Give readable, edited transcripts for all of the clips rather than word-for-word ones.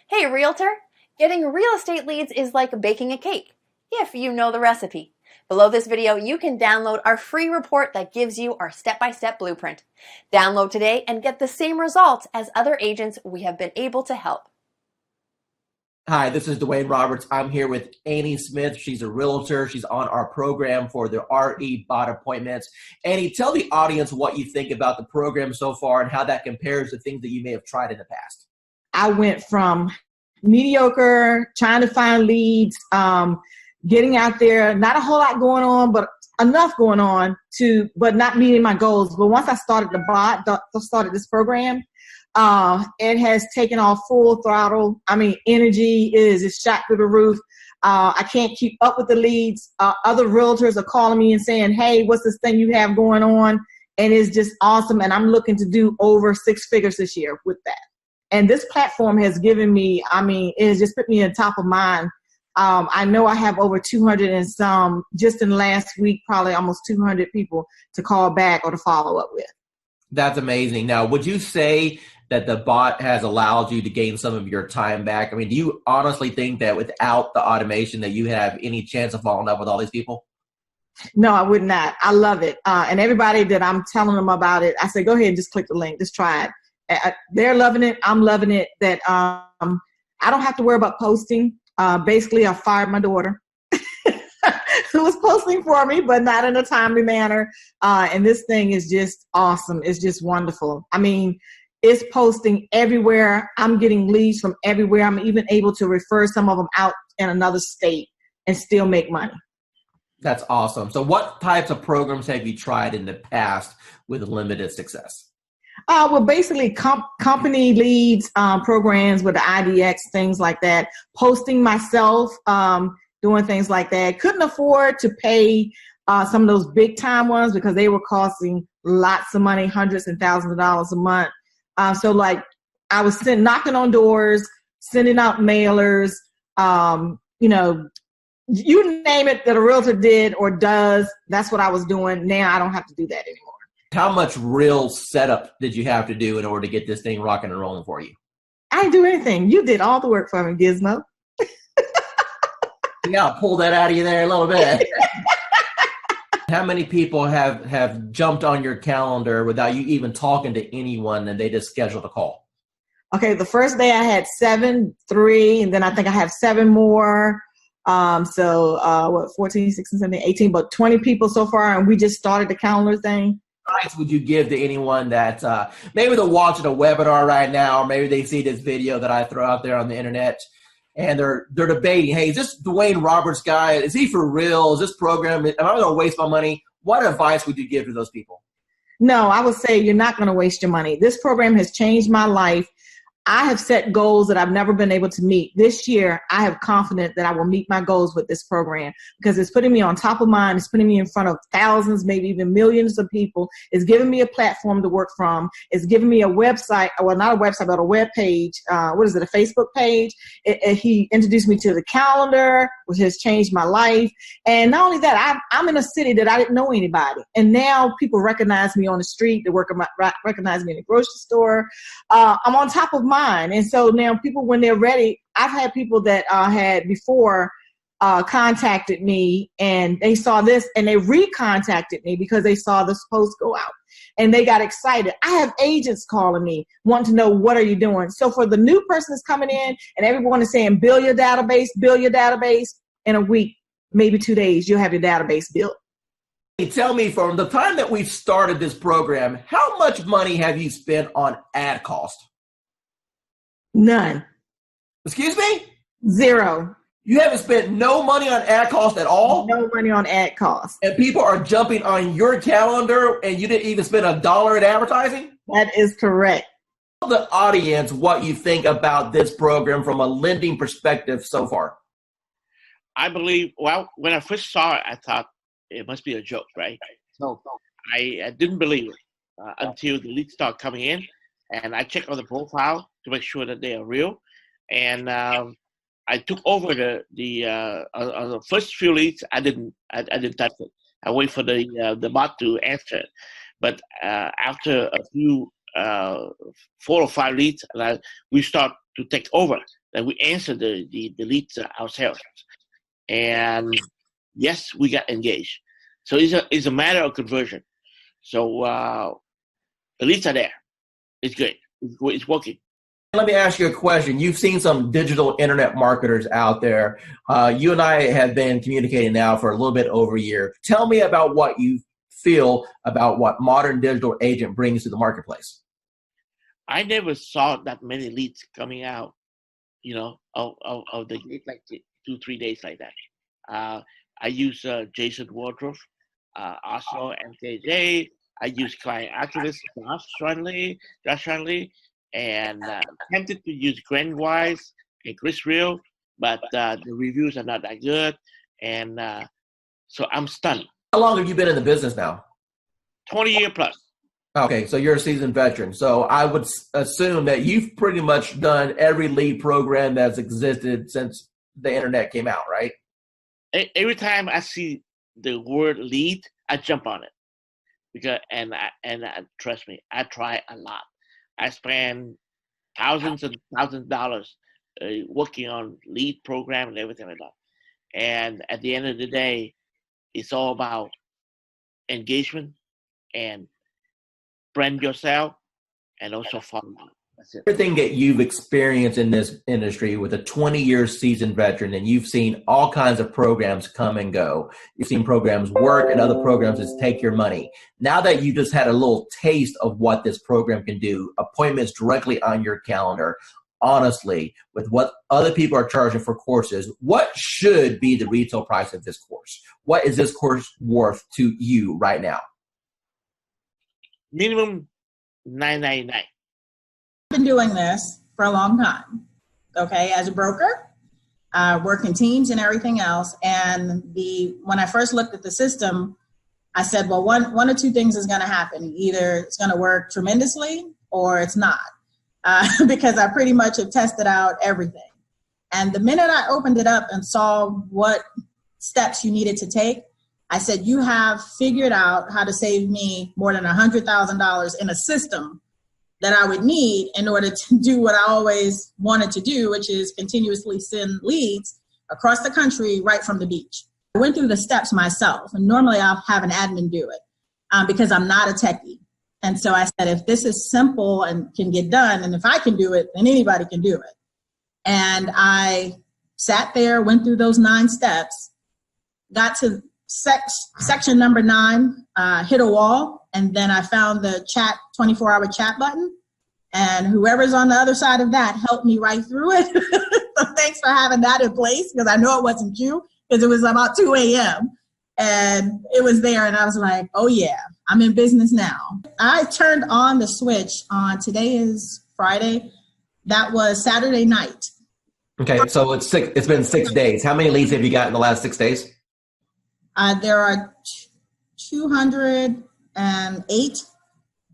Hey, realtor! Getting real estate leads is like baking a cake, if you know the recipe. Below this video, you can download our free report that gives you our step-by-step blueprint. Download today and get the same results as other agents we have been able to help. Hi, this is Dwayne Roberts. I'm here with Annie Smith. She's a realtor. She's on our program for the RE bot appointments. Annie, tell the audience what you think about the program so far and how that compares to things that you may have tried in the past. I went from mediocre, trying to find leads, getting out there, not a whole lot going on, but enough going on but not meeting my goals. But once I started started this program, it has taken off full throttle. I mean, energy is shot through the roof. I can't keep up with the leads. Other realtors are calling me and saying, hey, what's this thing you have going on? And it's just awesome. And I'm looking to do over 6 figures this year with that. And this platform has given me, it has just put me on top of mind. I know I have over 200 and some, just in the last week, probably almost 200 people to call back or to follow up with. That's amazing. Now, would you say that the bot has allowed you to gain some of your time back? I mean, do you honestly think that without the automation that you have any chance of following up with all these people? No, I would not. I love it. And everybody that I'm telling them about it, I say, go ahead, just click the link, just try it. They're loving it. I'm loving it. That I don't have to worry about posting. Basically, I fired my daughter who was posting for me, but not in a timely manner. And this thing is just awesome. It's just wonderful. I mean, it's posting everywhere. I'm getting leads from everywhere. I'm even able to refer some of them out in another state and still make money. That's awesome. So what types of programs have you tried in the past with limited success? Well, basically company leads, programs with the IDX, things like that. Posting myself, doing things like that. Couldn't afford to pay some of those big time ones because they were costing lots of money, hundreds and thousands of dollars a month. So like I was knocking on doors, sending out mailers, you name it that a realtor did or does. That's what I was doing. Now I don't have to do that anymore. How much real setup did you have to do in order to get this thing rocking and rolling for you? I didn't do anything. You did all the work for me, Gizmo. Yeah, I'll pull that out of you there a little bit. How many people have jumped on your calendar without you even talking to anyone and they just scheduled a call? Okay, the first day I had 7, 3, and then I think I have 7 more. 14, 16, 17, 18, but 20 people so far, and we just started the calendar thing. Advice would you give to anyone that maybe they're watching a webinar right now, or maybe they see this video that I throw out there on the internet and they're debating, hey, is this Dwayne Roberts guy, is he for real? Is this program, am I going to waste my money? What advice would you give to those people? No, I would say you're not going to waste your money. This program has changed my life. I have set goals that I've never been able to meet. This year, I have confidence that I will meet my goals with this program because it's putting me on top of mind. It's putting me in front of thousands, maybe even millions of people. It's giving me a platform to work from. It's giving me a website, well, not a website, but a web page. A Facebook page. He introduced me to the calendar, which has changed my life. And not only that, I'm in a city that I didn't know anybody. And now people recognize me on the street. They recognize me in the grocery store. I'm on top of mind. And so now people, when they're ready, I've had people that had before contacted me and they saw this and they recontacted me because they saw this post go out and they got excited. I have agents calling me wanting to know, what are you doing? So for the new person that's coming in and everyone is saying, build your database in a week, maybe 2 days, you'll have your database built. Tell me, from the time that we've started this program, how much money have you spent on ad cost? None. Excuse me? 0. You haven't spent no money on ad cost at all? No money on ad cost. And people are jumping on your calendar and you didn't even spend $1 in advertising? That is correct. Tell the audience what you think about this program from a lending perspective so far. I believe, well, when I first saw it, I thought it must be a joke, right? So I didn't believe it until the leads start coming in. And I checked on the profile to make sure that they are real. And I took over the first few leads. I didn't touch it. I wait for the bot to answer it. But after a few 4 or 5 leads, and we start to take over. And we answer the leads ourselves. And yes, we got engaged. So it's a matter of conversion. So the leads are there. It's good. It's working. Let me ask you a question. You've seen some digital internet marketers out there. You and I have been communicating now for a little bit over a year. Tell me about what you feel about what modern digital agent brings to the marketplace. I never saw that many leads coming out, of the like 2-3 days like that. I use Jason Wardrobe, also MKJ. I use client activist Josh Shanley, and tempted to use Glenn Wise and Chris Real, but the reviews are not that good, and so I'm stunned. How long have you been in the business now? 20 year plus. Okay, so you're a seasoned veteran. So I would assume that you've pretty much done every lead program that's existed since the internet came out, right? Every time I see the word lead, I jump on it because trust me, I try a lot. I spend thousands and thousands of dollars working on lead program and everything like that. And at the end of the day, it's all about engagement and brand yourself and also follow up. That's it. Everything that you've experienced in this industry with a 20-year seasoned veteran, and you've seen all kinds of programs come and go. You've seen programs work and other programs just take your money. Now that you just had a little taste of what this program can do, appointments directly on your calendar, honestly, with what other people are charging for courses, what should be the retail price of this course? What is this course worth to you right now? Minimum $9.99. I've been doing this for a long time, okay, as a broker, working teams and everything else. And when I first looked at the system, I said, well, one or two things is going to happen. Either it's going to work tremendously or it's not, because I pretty much have tested out everything. And the minute I opened it up and saw what steps you needed to take, I said, you have figured out how to save me more than $100,000 in a system that I would need in order to do what I always wanted to do, which is continuously send leads across the country right from the beach. I went through the steps myself, and normally I'll have an admin do it because I'm not a techie. And so I said, if this is simple and can get done, and if I can do it, then anybody can do it. And I sat there, went through those 9 steps, got to section number 9, hit a wall, and then I found the 24-hour chat button, and whoever's on the other side of that helped me right through it. So thanks for having that in place, because I know it wasn't you, because it was about 2 a.m. and it was there, and I was like, oh yeah, I'm in business now. I turned on the switch on, today is Friday, that was Saturday night. Okay, so it's been 6 days. How many leads have you got in the last 6 days? There are 208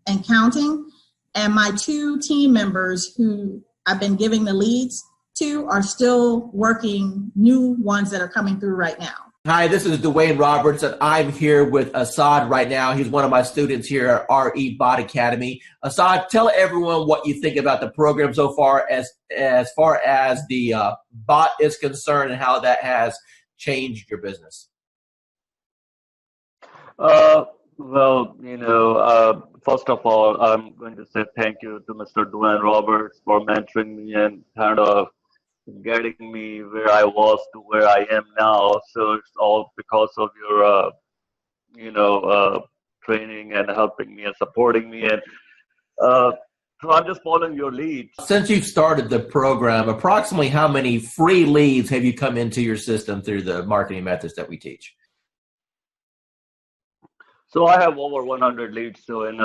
and counting, and my 2 team members who I've been giving the leads to are still working new ones that are coming through right now. Hi, this is Dwayne Roberts, and I'm here with Assad right now. He's one of my students here at RE Bot Academy. Assad, tell everyone what you think about the program so far as the bot is concerned and how that has changed your business. Well, first of all, I'm going to say thank you to Mr. Dwayne Roberts for mentoring me and kind of getting me where I was to where I am now. So it's all because of your, training and helping me and supporting me. And so I'm just following your lead. Since you've started the program, approximately how many free leads have you come into your system through the marketing methods that we teach? So I have over 100 leads, so in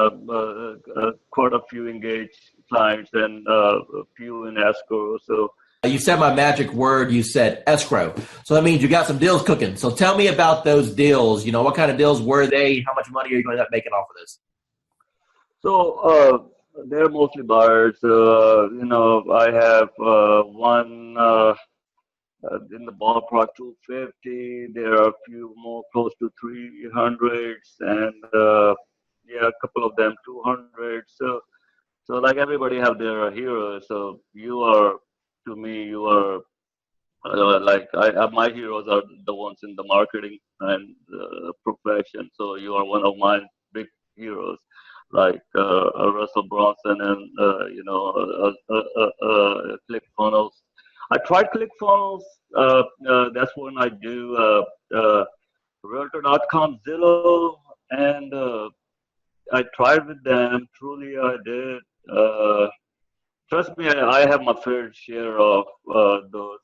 quite a few engaged clients and a few in escrow. So you said my magic word. You said escrow. So that means you got some deals cooking. So tell me about those deals. What kind of deals were they? How much money are you going to end up making off of this? So they're mostly buyers. I have one in the ballpark 250. There are a few more close to 300s, and a couple of them 200. So So like everybody have their heroes. So you are, to me, you are my heroes are the ones in the marketing and profession. So you are one of my big heroes, like Russell Bronson and ClickFunnels. I tried ClickFunnels. That's when I do Realtor.com, Zillow, and I tried with them. Truly, I did. Trust me, I have my fair share of those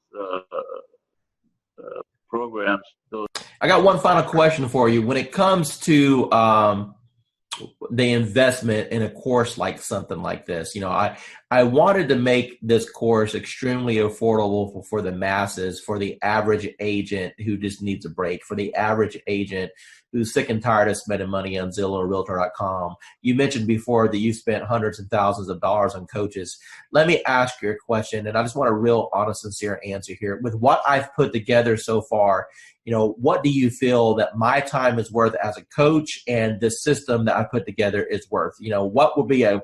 programs. Those. I got one final question for you. When it comes to the investment in a course like something like this, I wanted to make this course extremely affordable for the masses, for the average agent who just needs a break, for the average agent who's sick and tired of spending money on Zillow or Realtor.com. You mentioned before that you spent hundreds and thousands of dollars on coaches. Let me ask you a question, and I just want a real honest, sincere answer here. With what I've put together so far, what do you feel that my time is worth as a coach and the system that I put together is worth? What would be a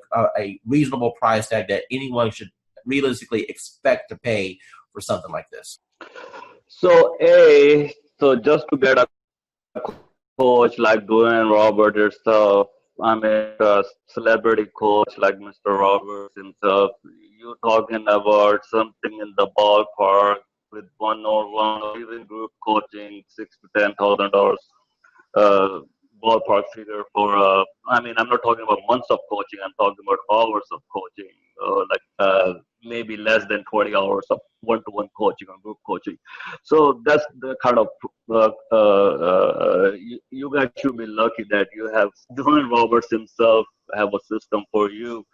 reasonable price tag that anyone should realistically expect to pay for something like this? So just to get a coach like Dwayne Roberts yourself, I mean, a celebrity coach like Mr. Roberts himself, you're talking about something in the ballpark with one-on-one or even group coaching, $6,000 to $10,000 ballpark figure for. I mean, I'm not talking about months of coaching. I'm talking about hours of coaching, maybe less than 20 hours of one-to-one coaching or group coaching. So that's the kind of you guys should be lucky that you have Dwayne Roberts himself have a system for you.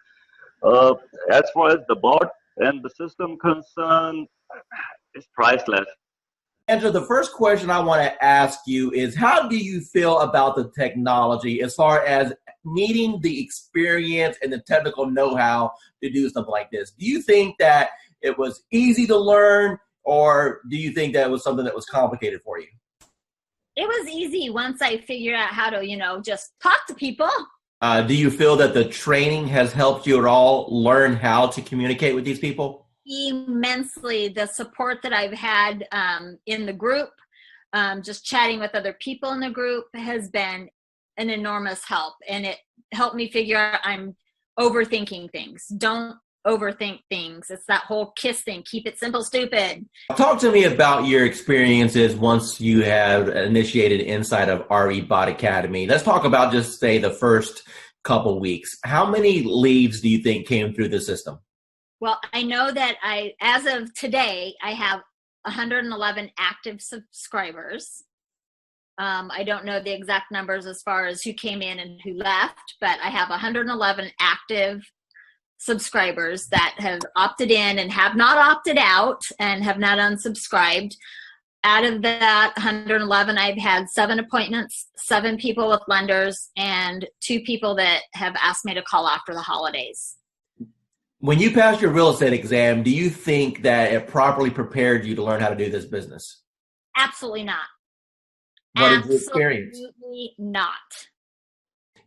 As far as the bot and the system concerned, it's priceless. Angela, the first question I want to ask you is, how do you feel about the technology as far as needing the experience and the technical know-how to do something like this? Do you think that it was easy to learn, or do you think that it was something that was complicated for you? It was easy once I figured out how to, just talk to people. Do you feel that the training has helped you at all learn how to communicate with these people? Immensely. The support that I've had in the group, just chatting with other people in the group, has been an enormous help. And it helped me figure out I'm overthinking things. Don't overthink things. It's that whole KISS thing. Keep it simple, stupid. Talk to me about your experiences once you have initiated inside of RE Bot Academy. Let's talk about just say the first couple weeks. How many leads do you think came through the system? Well, I know that as of today, I have 111 active subscribers. I don't know the exact numbers as far as who came in and who left, but I have 111 active subscribers that have opted in and have not opted out and have not unsubscribed. Out of that 111, I've had 7 appointments, 7 people with lenders, and 2 people that have asked me to call after the holidays. When you passed your real estate exam, do you think that it properly prepared you to learn how to do this business? Absolutely not. What is your experience? Absolutely not.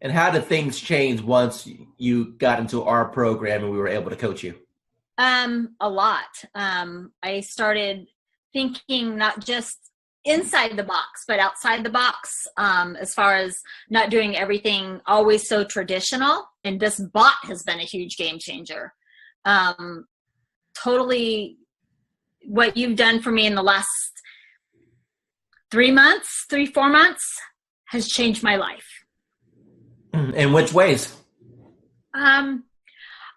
And how did things change once you got into our program and we were able to coach you? A lot. I started thinking not just inside the box, but outside the box, as far as not doing everything always so traditional. And this bot has been a huge game changer. Totally what you've done for me in the last 4 months has changed my life. In which ways? I'm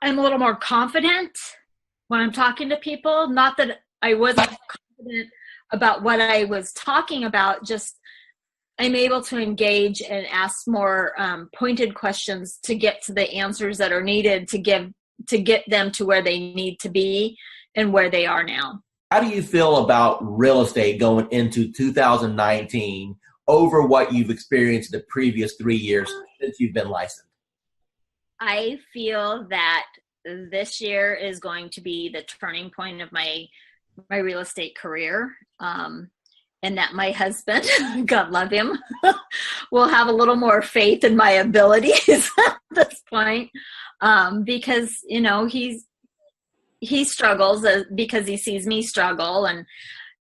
a little more confident when I'm talking to people. Not that I wasn't confident about what I was talking about, just I'm able to engage and ask more pointed questions to get to the answers that are needed to get them to where they need to be and where they are now. How do you feel about real estate going into 2019 over what you've experienced the previous 3 years since you've been licensed? I feel that this year is going to be the turning point of my real estate career. and that my husband, God love him, will have a little more faith in my abilities at this point, because he struggles because he sees me struggle, and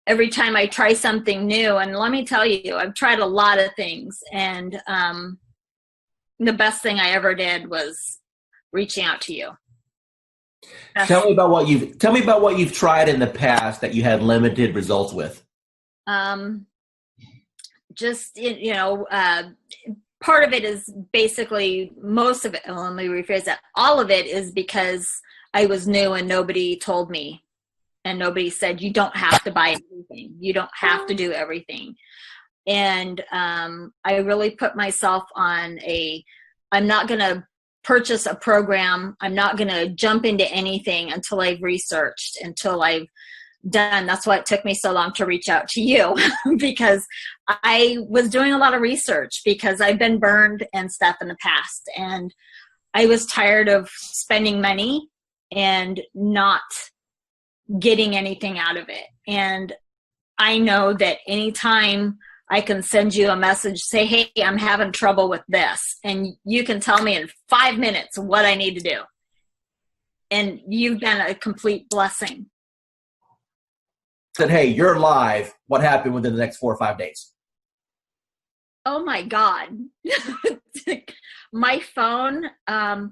every time I try something new, and let me tell you, I've tried a lot of things, and the best thing I ever did was reaching out to you. Tell me about what you've tried in the past that you had limited results with. Just part of it is basically, most of it. Let me rephrase that. All of it is because I was new and nobody told me, and nobody said you don't have to buy everything, you don't have to do everything, and I really put myself on I'm not going to purchase a program. I'm not going to jump into anything until I've researched, until I've done. That's why it took me so long to reach out to you, because I was doing a lot of research, because I've been burned and stuff in the past, and I was tired of spending money and not getting anything out of it. And I know that anytime I can send you a message, say, hey, I'm having trouble with this, and you can tell me in 5 minutes what I need to do. And you've been a complete blessing. Said, hey, you're live. What happened within the next 4 or 5 days? Oh my God. My phone,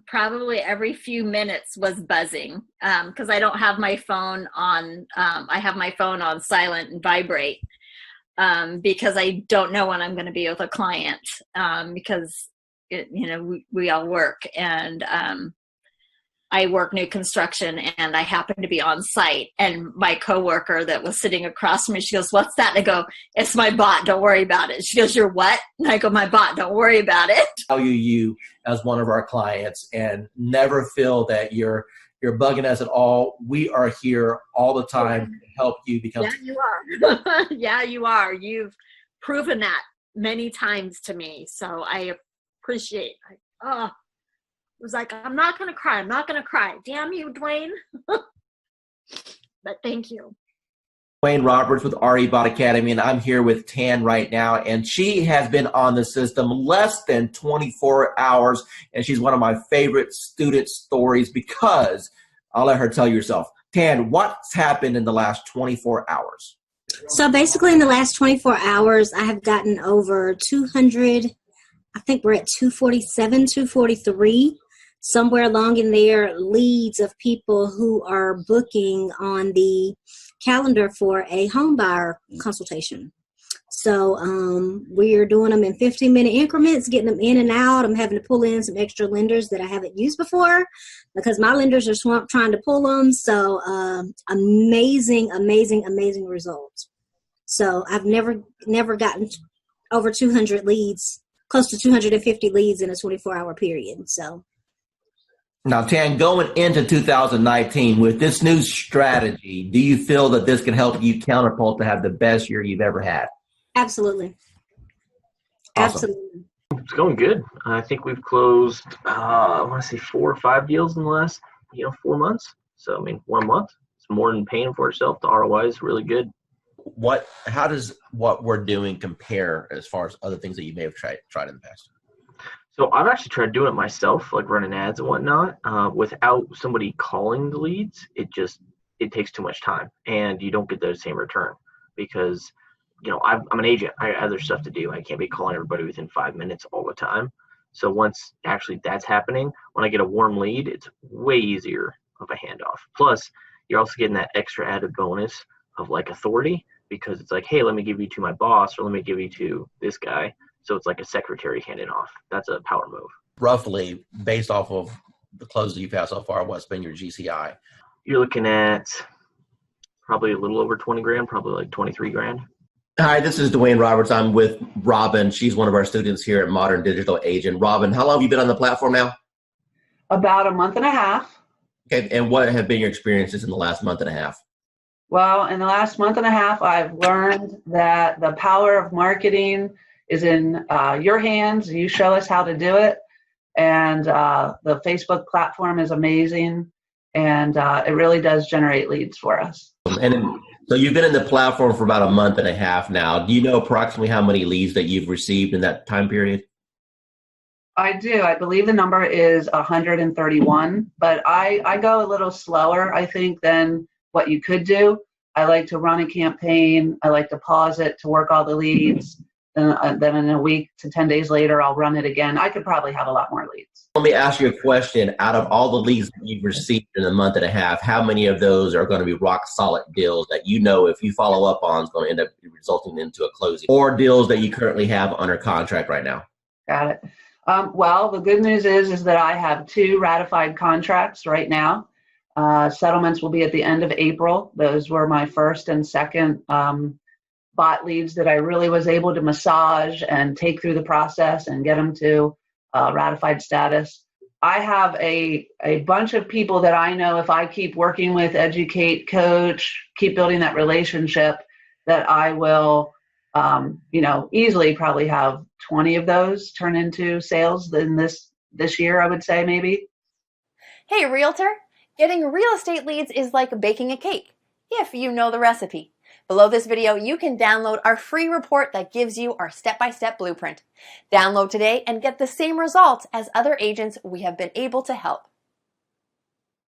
probably every few minutes was buzzing, because I don't have my phone on, I have my phone on silent and vibrate, because I don't know when I'm going to be with a client, because we all work, and I work new construction, and I happen to be on site, and my coworker that was sitting across from me, she goes, what's that? And I go, it's my bot, don't worry about it. She goes, you're what? And I go, my bot, don't worry about it. Value you as one of our clients, and never feel that you're bugging us at all. We are here all the time to help you become. Yeah, you are. Yeah, you are. You've proven that many times to me. So I appreciate it. It was like, I'm not going to cry. I'm not going to cry. Damn you, Dwayne. But thank you. Dwayne Roberts with RE Bot Academy, and I'm here with Tan right now, and she has been on the system less than 24 hours, and she's one of my favorite student stories, because I'll let her tell you herself. Tan, what's happened in the last 24 hours? So basically in the last 24 hours, I have gotten over 200, I think we're at 247, 243, somewhere along in there, leads of people who are booking on the calendar for a home buyer consultation. So we're doing them in 15-minute increments, getting them in and out. I'm having to pull in some extra lenders that I haven't used before, because my lenders are swamped trying to pull them. So amazing results. So I've never gotten over 200 leads, close to 250 leads in a 24-hour period. So. Now, Tan, going into 2019 with this new strategy, do you feel that this can help you catapult to have the best year you've ever had? Absolutely. Awesome. Absolutely. It's going good. I think we've closed, I want to say 4 or 5 deals in the last, 4 months. So, 1 month, it's more than paying for itself. The ROI is really good. How does what we're doing compare as far as other things that you may have tried in the past? So I've actually tried doing it myself, like running ads and whatnot, without somebody calling the leads. It takes too much time, and you don't get the same return, because, I'm an agent. I have other stuff to do. I can't be calling everybody within 5 minutes all the time. So once actually that's happening, when I get a warm lead, it's way easier of a handoff. Plus, you're also getting that extra added bonus of like authority, because it's like, hey, let me give you to my boss, or let me give you to this guy. So it's like a secretary handing off. That's a power move. Roughly, based off of the closes you've had so far, what's been your GCI? You're looking at probably a little over 20 grand, probably like 23 grand. Hi, this is Dwayne Roberts. I'm with Robin. She's one of our students here at Modern Digital Agent. Robin, how long have you been on the platform now? About a month and a half. Okay, and what have been your experiences in the last month and a half? Well, in the last month and a half, I've learned that the power of marketing is in your hands. You show us how to do it. And the Facebook platform is amazing. And it really does generate leads for us. And so you've been in the platform for about a month and a half now. Do you know approximately how many leads that you've received in that time period? I do. I believe the number is 131, but I go a little slower, I think, than what you could do. I like to run a campaign. I like to pause it to work all the leads. Then in a week to 10 days later, I'll run it again. I could probably have a lot more leads. Let me ask you a question. Out of all the leads that you've received in a month and a half, how many of those are going to be rock solid deals that you know if you follow up on is going to end up resulting into a closing, or deals that you currently have under contract right now? Got it. Well, the good news is that I have 2 ratified contracts right now. Settlements will be at the end of April. Those were my first and second bot leads that I really was able to massage and take through the process and get them to ratified status. I have a bunch of people that I know if I keep working with, educate, coach, keep building that relationship, that I will, easily probably have 20 of those turn into sales in this year, I would say maybe. Hey, realtor, getting real estate leads is like baking a cake, if you know the recipe. Below this video, you can download our free report that gives you our step-by-step blueprint. Download today and get the same results as other agents we have been able to help.